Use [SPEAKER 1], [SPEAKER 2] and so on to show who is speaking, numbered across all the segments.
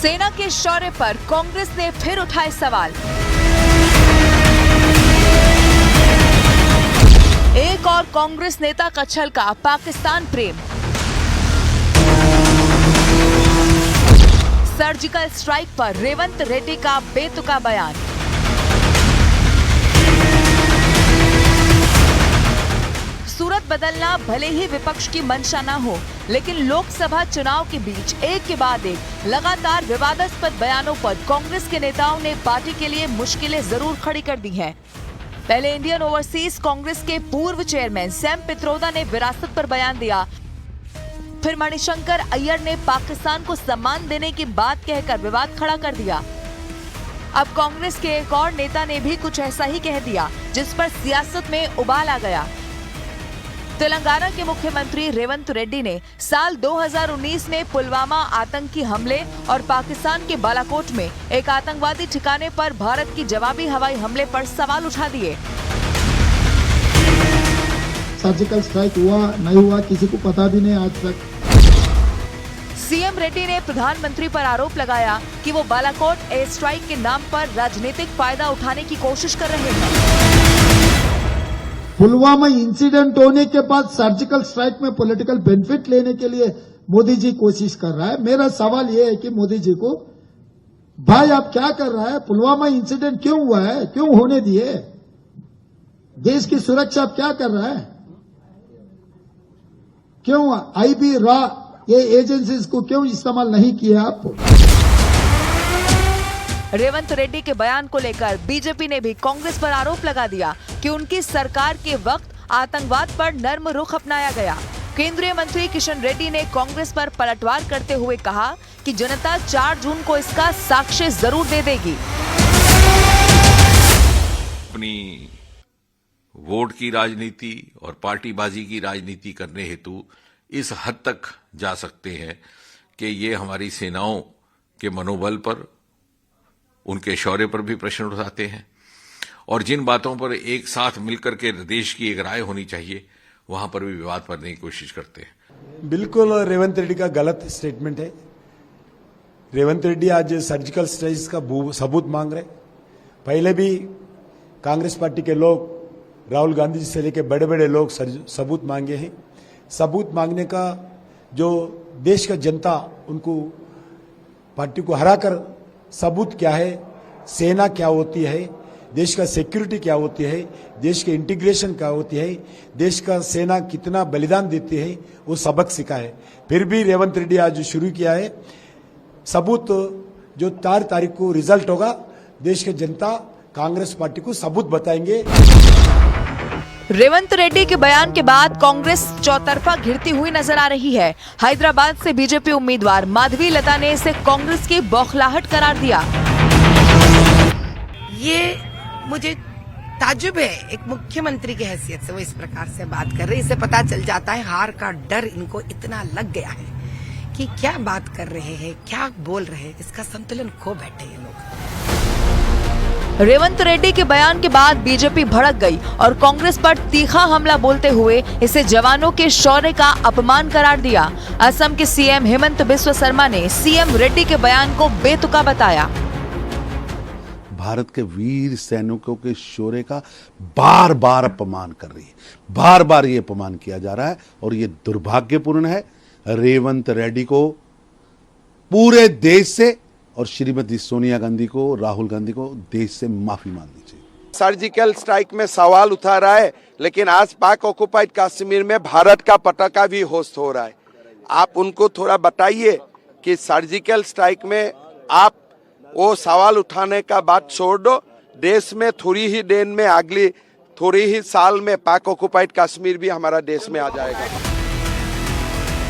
[SPEAKER 1] सेना के शौर्य पर कांग्रेस ने फिर उठाए सवाल। एक और कांग्रेस नेता का छलका पाकिस्तान प्रेम। सर्जिकल स्ट्राइक पर रेवंत रेड्डी का बेतुका बयान। सूरत बदलना भले ही विपक्ष की मंशा न हो, लेकिन लोकसभा चुनाव के बीच एक के बाद एक लगातार विवादास्पद बयानों पर कांग्रेस के नेताओं ने पार्टी के लिए मुश्किलें जरूर खड़ी कर दी हैं। पहले इंडियन ओवरसीज कांग्रेस के पूर्व चेयरमैन सैम पित्रोदा ने विरासत पर बयान दिया। फिर मणिशंकर अय्यर ने पाकिस्तान को सम्मान देने की बात कहकर विवाद खड़ा कर दिया। अब कांग्रेस के एक और नेता ने भी कुछ ऐसा ही कह दिया, जिस पर सियासत में उबाल आ गया। तेलंगाना के मुख्यमंत्री रेवंत रेड्डी ने साल 2019 में पुलवामा आतंकी हमले और पाकिस्तान के बालाकोट में एक आतंकवादी ठिकाने पर भारत की जवाबी हवाई हमले पर सवाल उठा दिए।
[SPEAKER 2] सर्जिकल स्ट्राइक हुआ नहीं हुआ किसी को पता भी नहीं आज तक।
[SPEAKER 1] सीएम रेड्डी ने प्रधानमंत्री पर आरोप लगाया कि वो बालाकोट एयर स्ट्राइक के नाम पर राजनीतिक फायदा उठाने की कोशिश कर रहे हैं।
[SPEAKER 2] पुलवामा इंसिडेंट होने के बाद सर्जिकल स्ट्राइक में पॉलिटिकल बेनिफिट लेने के लिए मोदी जी कोशिश कर रहा है। मेरा सवाल यह है कि मोदी जी को, भाई आप क्या कर रहा है? पुलवामा इंसिडेंट क्यों हुआ है? क्यों होने दिए? देश की सुरक्षा आप क्या कर रहा है? क्यों आईबी रॉ ये एजेंसीज को क्यों इस्तेमाल नहीं किया आप?
[SPEAKER 1] रेवंत रेड्डी के बयान को लेकर बीजेपी ने भी कांग्रेस पर आरोप लगा दिया कि उनकी सरकार के वक्त आतंकवाद पर नर्म रुख अपनाया गया। केंद्रीय मंत्री किशन रेड्डी ने कांग्रेस पर पलटवार करते हुए कहा कि जनता 4 जून को इसका साक्ष्य जरूर दे देगी।
[SPEAKER 3] अपनी वोट की राजनीति और पार्टीबाजी की राजनीति करने हेतु इस हद तक जा सकते हैं कि ये हमारी सेनाओं के मनोबल पर, उनके शौर्य पर भी प्रश्न उठाते हैं और जिन बातों पर एक साथ मिलकर के देश की एक राय होनी चाहिए वहां पर भी विवाद करने की कोशिश करते हैं।
[SPEAKER 4] बिल्कुल रेवंत रेड्डी का गलत स्टेटमेंट है। रेवंत रेड्डी आज सर्जिकल स्ट्राइक का सबूत मांग रहे। पहले भी कांग्रेस पार्टी के लोग, राहुल गांधी जी से लेकर बड़े बड़े लोग सबूत मांगे हैं। सबूत मांगने का जो देश का जनता उनको पार्टी को हराकर सबूत क्या है, सेना क्या होती है, देश का सिक्योरिटी क्या होती है, देश के इंटीग्रेशन क्या होती है, देश का सेना कितना बलिदान देती है, वो सबक सिखाए। फिर भी रेवंत रेड्डी आज शुरू किया है। सबूत जो 4 तारीख को रिजल्ट होगा, देश के जनता कांग्रेस पार्टी को सबूत बताएंगे।
[SPEAKER 1] रेवंत रेड्डी के बयान के बाद कांग्रेस चौतरफा घिरती हुई नजर आ रही है। हैदराबाद से बीजेपी उम्मीदवार माधवी लता ने इसे कांग्रेस की बौखलाहट करार दिया।
[SPEAKER 5] ये मुझे ताज्जुब है, एक मुख्यमंत्री की हैसियत से वो इस प्रकार से बात कर रहे हैं। इससे पता चल जाता है हार का डर इनको इतना लग गया है कि क्या बात कर रहे हैं, क्या बोल रहे हैं, इसका संतुलन खो बैठे ये लोग।
[SPEAKER 1] रेवंत रेड्डी के बयान के बाद बीजेपी भड़क गई और कांग्रेस पर तीखा हमला बोलते हुए इसे जवानों के शौर्य का अपमान करार दिया। असम के सीएम हेमंत बिस्वा शर्मा ने सीएम रेड्डी के बयान को बेतुका बताया।
[SPEAKER 6] भारत के वीर सैनिकों के शौर्य का बार बार अपमान कर रही है। बार बार ये अपमान किया जा रहा है और ये दुर्भाग्यपूर्ण है। रेवंत रेड्डी को पूरे देश से और श्रीमती सोनिया गांधी को, राहुल गांधी को देश से माफी मांगनी चाहिए।
[SPEAKER 7] सर्जिकल स्ट्राइक में सवाल उठा रहा है, लेकिन आज पाक ऑक्युपाइड कश्मीर में भारत का पताका भी होस्ट हो रहा है। आप उनको थोड़ा बताइए कि सर्जिकल स्ट्राइक में आप वो सवाल उठाने का बात छोड़ दो। देश में थोड़ी ही देर में, अगली थोड़ी ही साल में पाक ऑक्युपाइड कश्मीर भी हमारा देश में आ जाएगा।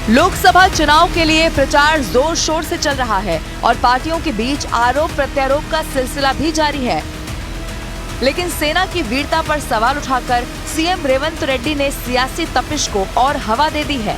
[SPEAKER 1] लोकसभा चुनाव के लिए प्रचार जोर शोर से चल रहा है और पार्टियों के बीच आरोप प्रत्यारोप का सिलसिला भी जारी है। लेकिन सेना की वीरता पर सवाल उठाकर सीएम रेवंत रेड्डी ने सियासी तपिश को और हवा दे दी है।